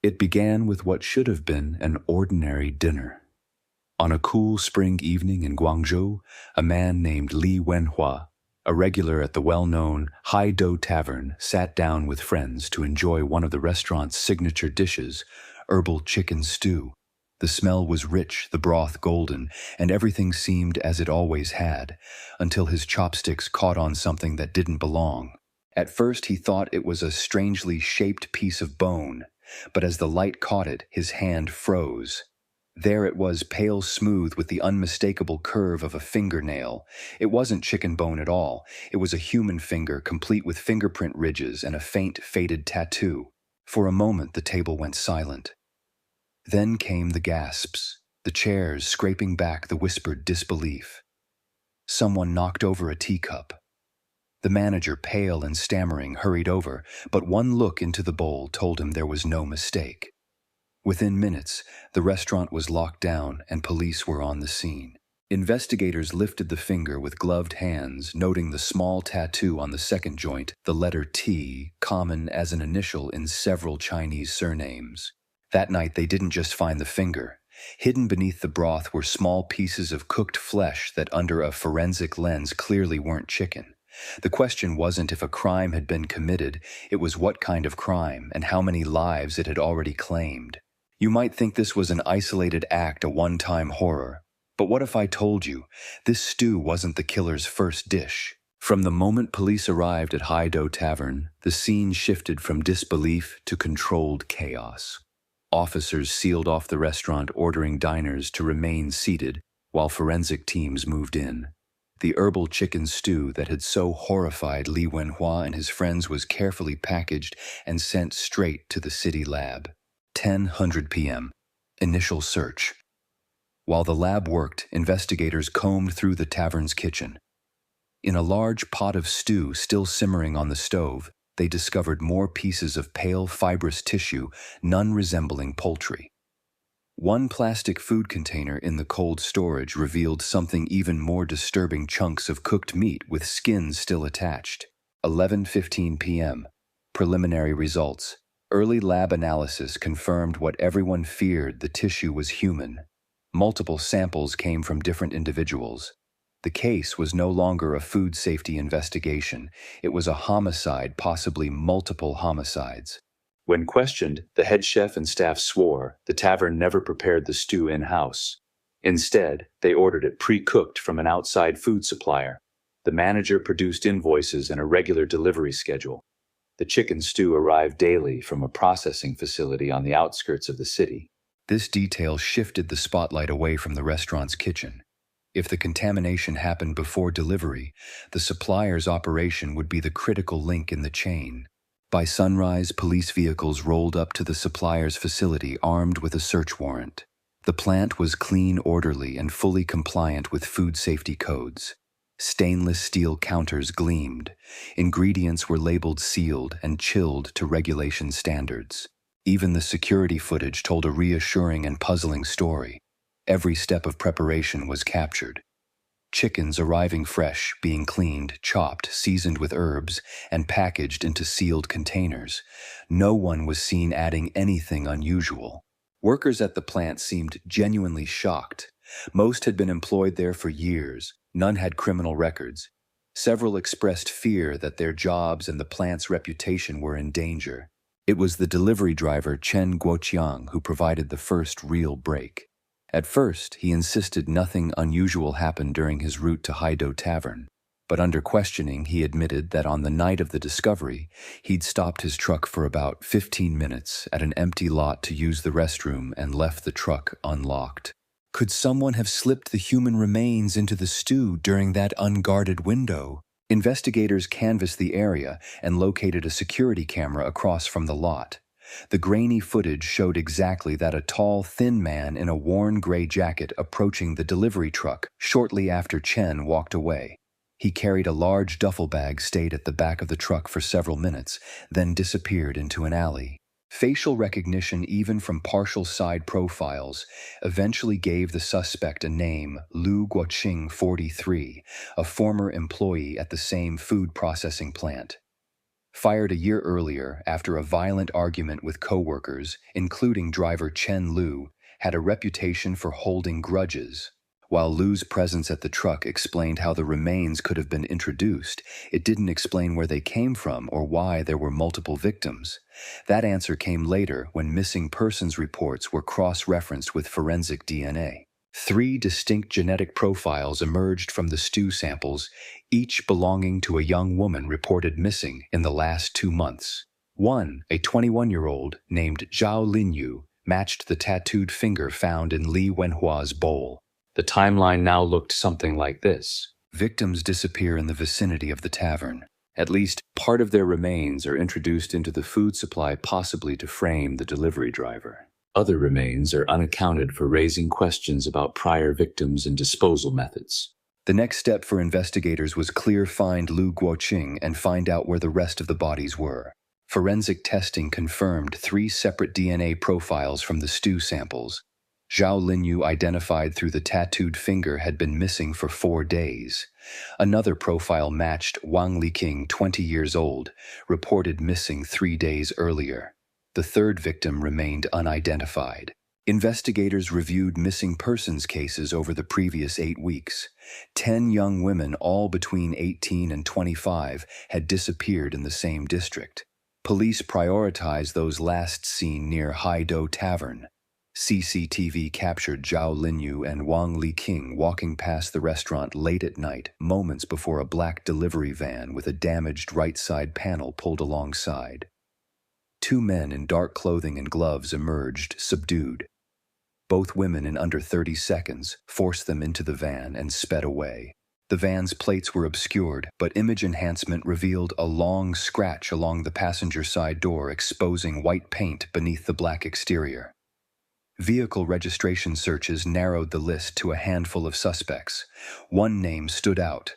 It began with what should have been an ordinary dinner. On a cool spring evening in Guangzhou, a man named Li Wenhua, a regular at the well-known Haido Tavern, sat down with friends to enjoy one of the restaurant's signature dishes, herbal chicken stew. The smell was rich, the broth golden, and everything seemed as it always had, until his chopsticks caught on something that didn't belong. At first he thought it was a strangely shaped piece of bone, but as the light caught it, his hand froze. There it was, pale smooth with the unmistakable curve of a fingernail. It wasn't chicken bone at all. It was a human finger, complete with fingerprint ridges and a faint, faded tattoo. For a moment the table went silent. Then came the gasps, the chairs scraping back the whispered disbelief. Someone knocked over a teacup. The manager, pale and stammering, hurried over, but one look into the bowl told him there was no mistake. Within minutes, the restaurant was locked down and police were on the scene. Investigators lifted the finger with gloved hands, noting the small tattoo on the second joint, the letter T, common as an initial in several Chinese surnames. That night, they didn't just find the finger. Hidden beneath the broth were small pieces of cooked flesh that under a forensic lens clearly weren't chicken. The question wasn't if a crime had been committed, it was what kind of crime and how many lives it had already claimed. You might think this was an isolated act, a one-time horror. But what if I told you, this stew wasn't the killer's first dish? From the moment police arrived at Haido Tavern, the scene shifted from disbelief to controlled chaos. Officers sealed off the restaurant, ordering diners to remain seated, while forensic teams moved in. The herbal chicken stew that had so horrified Li Wenhua and his friends was carefully packaged and sent straight to the city lab. 10:00 p.m. Initial search. While the lab worked, investigators combed through the tavern's kitchen. In a large pot of stew still simmering on the stove, they discovered more pieces of pale, fibrous tissue, none resembling poultry. One plastic food container in the cold storage revealed something even more disturbing: chunks of cooked meat with skin still attached. 11:15 p.m. Preliminary results. Early lab analysis confirmed what everyone feared: the tissue was human. Multiple samples came from different individuals. The case was no longer a food safety investigation. It was a homicide, possibly multiple homicides. When questioned, the head chef and staff swore the tavern never prepared the stew in-house. Instead, they ordered it pre-cooked from an outside food supplier. The manager produced invoices and a regular delivery schedule. The chicken stew arrived daily from a processing facility on the outskirts of the city. This detail shifted the spotlight away from the restaurant's kitchen. If the contamination happened before delivery, the supplier's operation would be the critical link in the chain. By sunrise, police vehicles rolled up to the supplier's facility armed with a search warrant. The plant was clean, orderly, and fully compliant with food safety codes. Stainless steel counters gleamed. Ingredients were labeled sealed and chilled to regulation standards. Even the security footage told a reassuring and puzzling story. Every step of preparation was captured. Chickens arriving fresh, being cleaned, chopped, seasoned with herbs, and packaged into sealed containers. No one was seen adding anything unusual. Workers at the plant seemed genuinely shocked. Most had been employed there for years. None had criminal records. Several expressed fear that their jobs and the plant's reputation were in danger. It was the delivery driver Chen Guoqiang who provided the first real break. At first, he insisted nothing unusual happened during his route to Haido Tavern, but under questioning, he admitted that on the night of the discovery, he'd stopped his truck for about 15 minutes at an empty lot to use the restroom and left the truck unlocked. Could someone have slipped the human remains into the stew during that unguarded window? Investigators canvassed the area and located a security camera across from the lot. The grainy footage showed exactly that: a tall, thin man in a worn gray jacket approaching the delivery truck shortly after Chen walked away. He carried a large duffel bag, stayed at the back of the truck for several minutes, then disappeared into an alley. Facial recognition, even from partial side profiles, eventually gave the suspect a name: Lu Guoqing, 43, a former employee at the same food processing plant. Fired a year earlier after a violent argument with co-workers, including driver Chen Lu, had a reputation for holding grudges. While Lu's presence at the truck explained how the remains could have been introduced, it didn't explain where they came from or why there were multiple victims. That answer came later when missing persons reports were cross-referenced with forensic DNA. 3 distinct genetic profiles emerged from the stew samples, each belonging to a young woman reported missing in the last 2 months. One, a 21-year-old named Zhao Linyu, matched the tattooed finger found in Li Wenhua's bowl. The timeline now looked something like this. Victims disappear in the vicinity of the tavern. At least part of their remains are introduced into the food supply, possibly to frame the delivery driver. Other remains are unaccounted for, raising questions about prior victims and disposal methods. The next step for investigators was find Lu Guoqing and find out where the rest of the bodies were. Forensic testing confirmed 3 separate DNA profiles from the stew samples. Zhao Linyu, identified through the tattooed finger, had been missing for 4 days. Another profile matched Wang Liqing, 20 years old, reported missing 3 days earlier. The third victim remained unidentified. Investigators reviewed missing persons cases over the previous 8 weeks. 10 young women, all between 18 and 25, had disappeared in the same district. Police prioritized those last seen near Haido Tavern. CCTV captured Zhao Linyu and Wang Liqing walking past the restaurant late at night, moments before a black delivery van with a damaged right side panel pulled alongside. 2 men in dark clothing and gloves emerged, subdued. Both women, in under 30 seconds, forced them into the van and sped away. The van's plates were obscured, but image enhancement revealed a long scratch along the passenger side door, exposing white paint beneath the black exterior. Vehicle registration searches narrowed the list to a handful of suspects. One name stood out: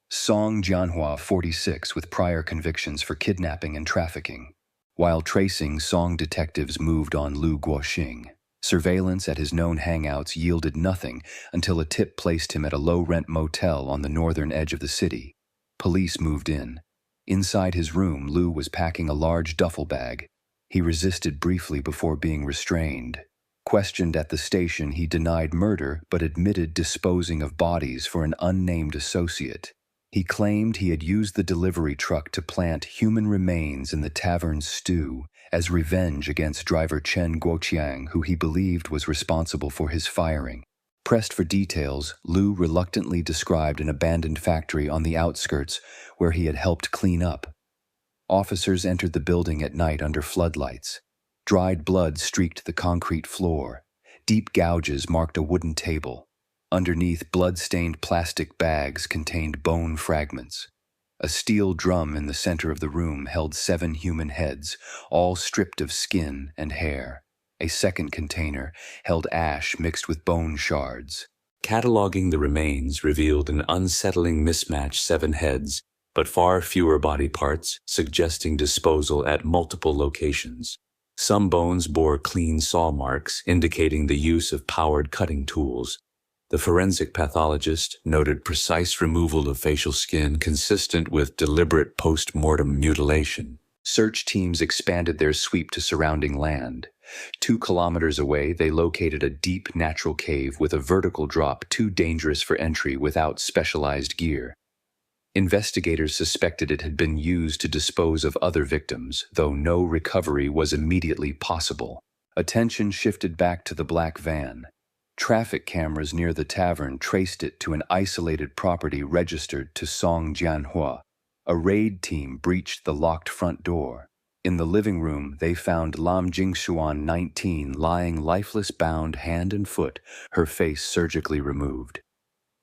Song Jianhua, 46, with prior convictions for kidnapping and trafficking. While tracing, Song detectives moved on Lu Guoqing. Surveillance at his known hangouts yielded nothing until a tip placed him at a low-rent motel on the northern edge of the city. Police moved in. Inside his room, Lu was packing a large duffel bag. He resisted briefly before being restrained. Questioned at the station, he denied murder but admitted disposing of bodies for an unnamed associate. He claimed he had used the delivery truck to plant human remains in the tavern's stew as revenge against driver Chen Guoqiang, who he believed was responsible for his firing. Pressed for details, Lu reluctantly described an abandoned factory on the outskirts where he had helped clean up. Officers entered the building at night under floodlights. Dried blood streaked the concrete floor. Deep gouges marked a wooden table. Underneath, blood-stained plastic bags contained bone fragments. A steel drum in the center of the room held 7 human heads, all stripped of skin and hair. A second container held ash mixed with bone shards. Cataloging the remains revealed an unsettling mismatch: 7 heads, but far fewer body parts, suggesting disposal at multiple locations. Some bones bore clean saw marks, indicating the use of powered cutting tools. The forensic pathologist noted precise removal of facial skin consistent with deliberate post-mortem mutilation. Search teams expanded their sweep to surrounding land. 2 kilometers away, they located a deep natural cave with a vertical drop too dangerous for entry without specialized gear. Investigators suspected it had been used to dispose of other victims, though no recovery was immediately possible. Attention shifted back to the black van. Traffic cameras near the tavern traced it to an isolated property registered to Song Jianhua. A raid team breached the locked front door. In the living room, they found Lam Jingshuan, 19, lying lifeless, bound hand and foot, her face surgically removed.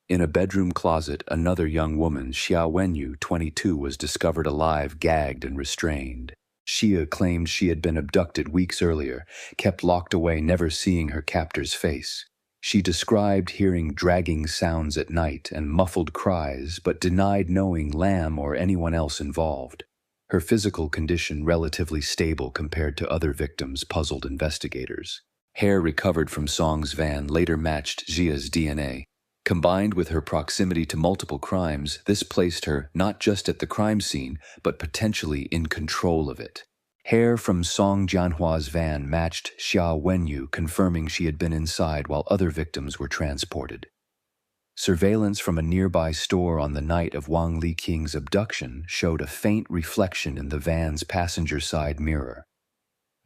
In a bedroom closet, another young woman, Xia Wenyu, 22, was discovered alive, gagged and restrained. Xia claimed she had been abducted weeks earlier, kept locked away, never seeing her captor's face. She described hearing dragging sounds at night and muffled cries, but denied knowing Lam or anyone else involved. Her physical condition relatively stable compared to other victims, puzzled investigators. Hair recovered from Song's van later matched Xia's DNA. Combined with her proximity to multiple crimes, this placed her not just at the crime scene, but potentially in control of it. Hair from Song Jianhua's van matched Xia Wenyu, confirming she had been inside while other victims were transported. Surveillance from a nearby store on the night of Wang Liqing's abduction showed a faint reflection in the van's passenger side mirror.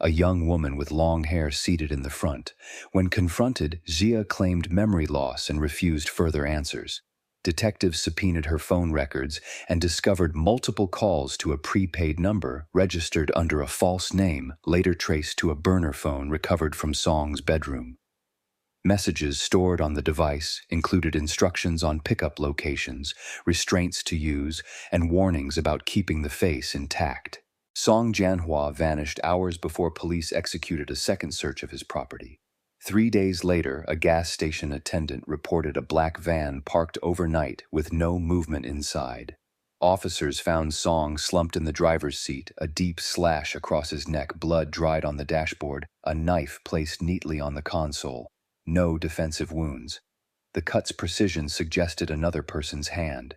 A young woman with long hair seated in the front. When confronted, Xia claimed memory loss and refused further answers. Detectives subpoenaed her phone records and discovered multiple calls to a prepaid number registered under a false name, later traced to a burner phone recovered from Song's bedroom. Messages stored on the device included instructions on pickup locations, restraints to use, and warnings about keeping the face intact. Song Jianhua vanished hours before police executed a second search of his property. 3 days later, a gas station attendant reported a black van parked overnight with no movement inside. Officers found Song slumped in the driver's seat, a deep slash across his neck, blood dried on the dashboard, a knife placed neatly on the console. No defensive wounds. The cut's precision suggested another person's hand.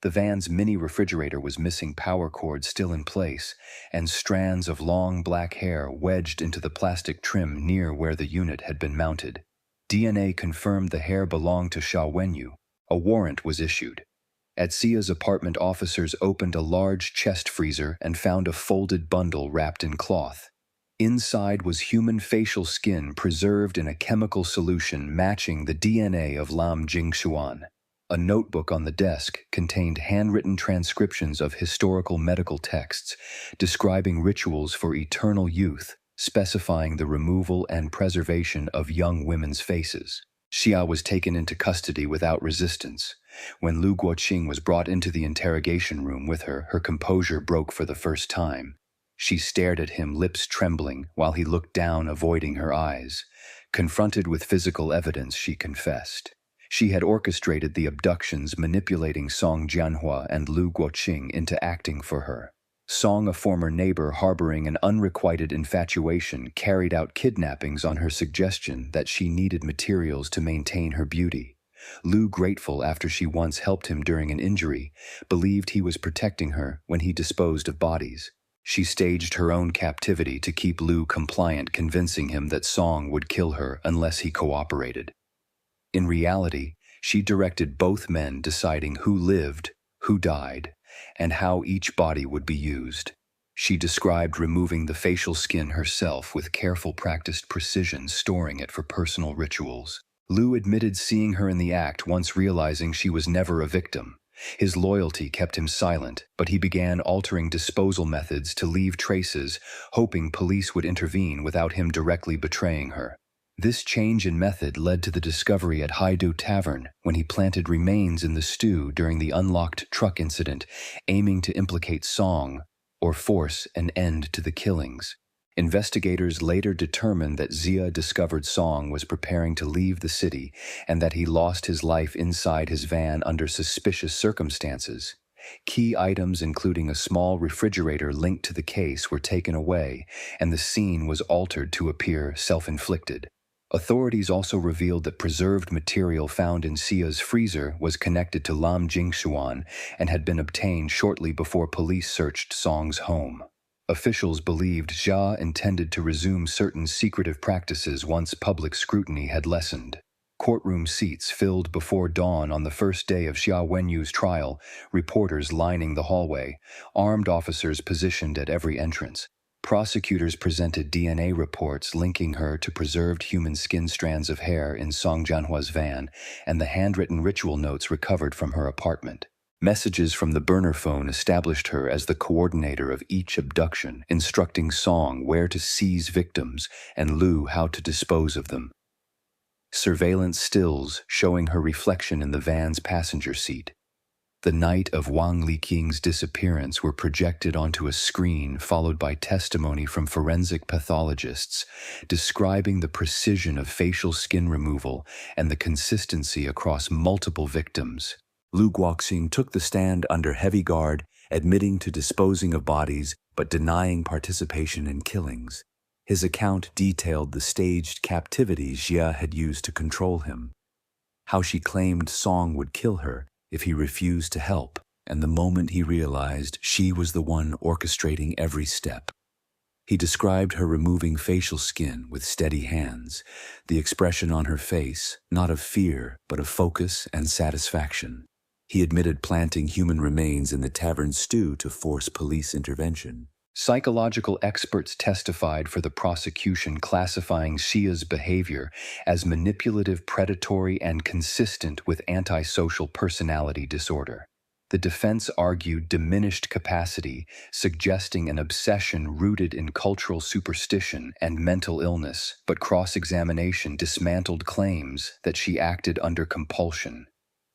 The van's mini refrigerator was missing power cords still in place, and strands of long black hair wedged into the plastic trim near where the unit had been mounted. DNA confirmed the hair belonged to Xia Wenyu. A warrant was issued. At Xia's apartment, officers opened a large chest freezer and found a folded bundle wrapped in cloth. Inside was human facial skin preserved in a chemical solution matching the DNA of Lam Jingshuan. A notebook on the desk contained handwritten transcriptions of historical medical texts describing rituals for eternal youth, specifying the removal and preservation of young women's faces. Xia was taken into custody without resistance. When Lu Guoqing was brought into the interrogation room with her, her composure broke for the first time. She stared at him, lips trembling, while he looked down, avoiding her eyes. Confronted with physical evidence, she confessed. She had orchestrated the abductions, manipulating Song Jianhua and Lu Guoqing into acting for her. Song, a former neighbor harboring an unrequited infatuation, carried out kidnappings on her suggestion that she needed materials to maintain her beauty. Lu, grateful after she once helped him during an injury, believed he was protecting her when he disposed of bodies. She staged her own captivity to keep Lu compliant, convincing him that Song would kill her unless he cooperated. In reality, she directed both men, deciding who lived, who died, and how each body would be used. She described removing the facial skin herself with careful, practiced precision, storing it for personal rituals. Lu admitted seeing her in the act, once realizing she was never a victim. His loyalty kept him silent, but he began altering disposal methods to leave traces, hoping police would intervene without him directly betraying her. This change in method led to the discovery at Haidu Tavern when he planted remains in the stew during the unlocked truck incident, aiming to implicate Song or force an end to the killings. Investigators later determined that Xia discovered Song was preparing to leave the city and that he lost his life inside his van under suspicious circumstances. Key items, including a small refrigerator linked to the case, were taken away, and the scene was altered to appear self-inflicted. Authorities also revealed that preserved material found in Xia's freezer was connected to Lam Jingshuan and had been obtained shortly before police searched Song's home. Officials believed Xia intended to resume certain secretive practices once public scrutiny had lessened. Courtroom seats filled before dawn on the first day of Xia Wenyu's trial, reporters lining the hallway, armed officers positioned at every entrance. Prosecutors presented DNA reports linking her to preserved human skin strands of hair in Song Jianhua's van and the handwritten ritual notes recovered from her apartment. Messages from the burner phone established her as the coordinator of each abduction, instructing Song where to seize victims and Lu how to dispose of them. Surveillance stills showing her reflection in the van's passenger seat. The night of Wang Liqing's disappearance were projected onto a screen, followed by testimony from forensic pathologists describing the precision of facial skin removal and the consistency across multiple victims. Lu Guoqing took the stand under heavy guard, admitting to disposing of bodies but denying participation in killings. His account detailed the staged captivity Xia had used to control him. how she claimed Song would kill her if he refused to help, and the moment he realized she was the one orchestrating every step. He described her removing facial skin with steady hands, the expression on her face not of fear but of focus and satisfaction. He admitted planting human remains in the tavern stew to force police intervention. Psychological experts testified for the prosecution, classifying Xia's behavior as manipulative, predatory, and consistent with antisocial personality disorder. The defense argued diminished capacity, suggesting an obsession rooted in cultural superstition and mental illness, but cross-examination dismantled claims that she acted under compulsion.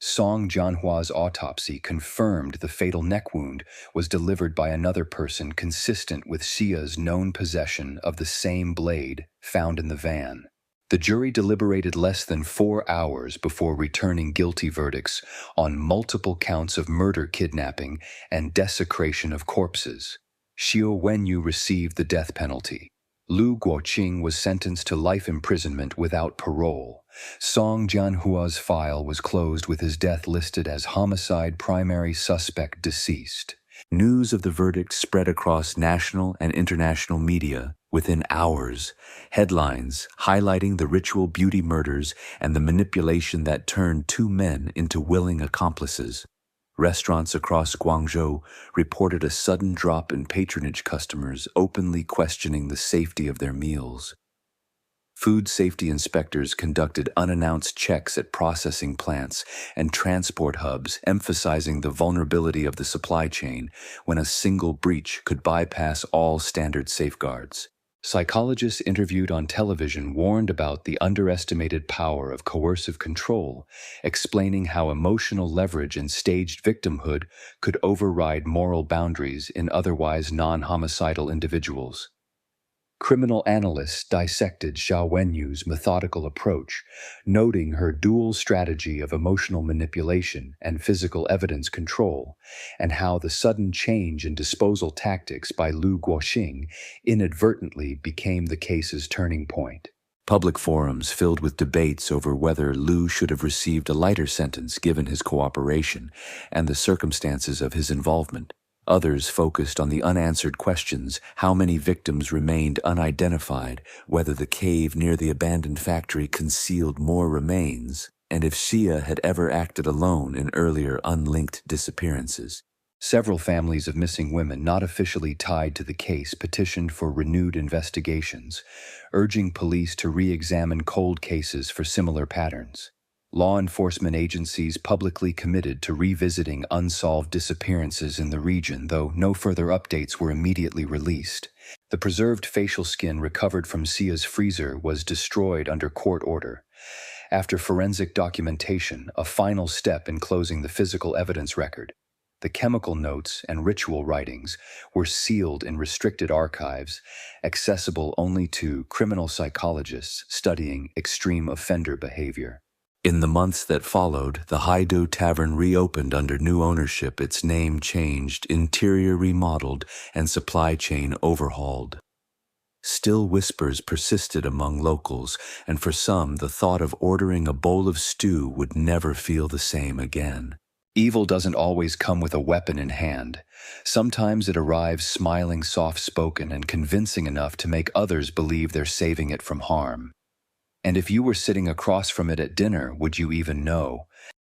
Song Jianhua's autopsy confirmed the fatal neck wound was delivered by another person consistent with Xia's known possession of the same blade found in the van. The jury deliberated less than 4 hours before returning guilty verdicts on multiple counts of murder, kidnapping, and desecration of corpses. Xiao Wenyu received the death penalty. Lu Guoqing was sentenced to life imprisonment without parole. Song Jianhua's file was closed with his death listed as homicide, primary suspect deceased. News of the verdict spread across national and international media within hours. Headlines highlighting the ritual beauty murders and the manipulation that turned 2 men into willing accomplices. Restaurants across Guangzhou reported a sudden drop in patronage, customers openly questioning the safety of their meals. Food safety inspectors conducted unannounced checks at processing plants and transport hubs, emphasizing the vulnerability of the supply chain when a single breach could bypass all standard safeguards. Psychologists interviewed on television warned about the underestimated power of coercive control, explaining how emotional leverage and staged victimhood could override moral boundaries in otherwise non-homicidal individuals. Criminal analysts dissected Xiao Wenyu's methodical approach, noting her dual strategy of emotional manipulation and physical evidence control, and how the sudden change in disposal tactics by Lu Guoqing inadvertently became the case's turning point. Public forums filled with debates over whether Lu should have received a lighter sentence given his cooperation and the circumstances of his involvement. Others focused on the unanswered questions: how many victims remained unidentified, whether the cave near the abandoned factory concealed more remains, and if Xia had ever acted alone in earlier unlinked disappearances. Several families of missing women not officially tied to the case petitioned for renewed investigations, urging police to re-examine cold cases for similar patterns. Law enforcement agencies publicly committed to revisiting unsolved disappearances in the region, though no further updates were immediately released. The preserved facial skin recovered from Xia's freezer was destroyed under court order. After forensic documentation, a final step in closing the physical evidence record, the chemical notes and ritual writings were sealed in restricted archives, accessible only to criminal psychologists studying extreme offender behavior. In the months that followed, the Haido Tavern reopened under new ownership, its name changed, interior remodeled, and supply chain overhauled. Still whispers persisted among locals, and for some the thought of ordering a bowl of stew would never feel the same again. Evil doesn't always come with a weapon in hand. Sometimes it arrives smiling, soft-spoken, and convincing enough to make others believe they're saving it from harm. And if you were sitting across from it at dinner, would you even know?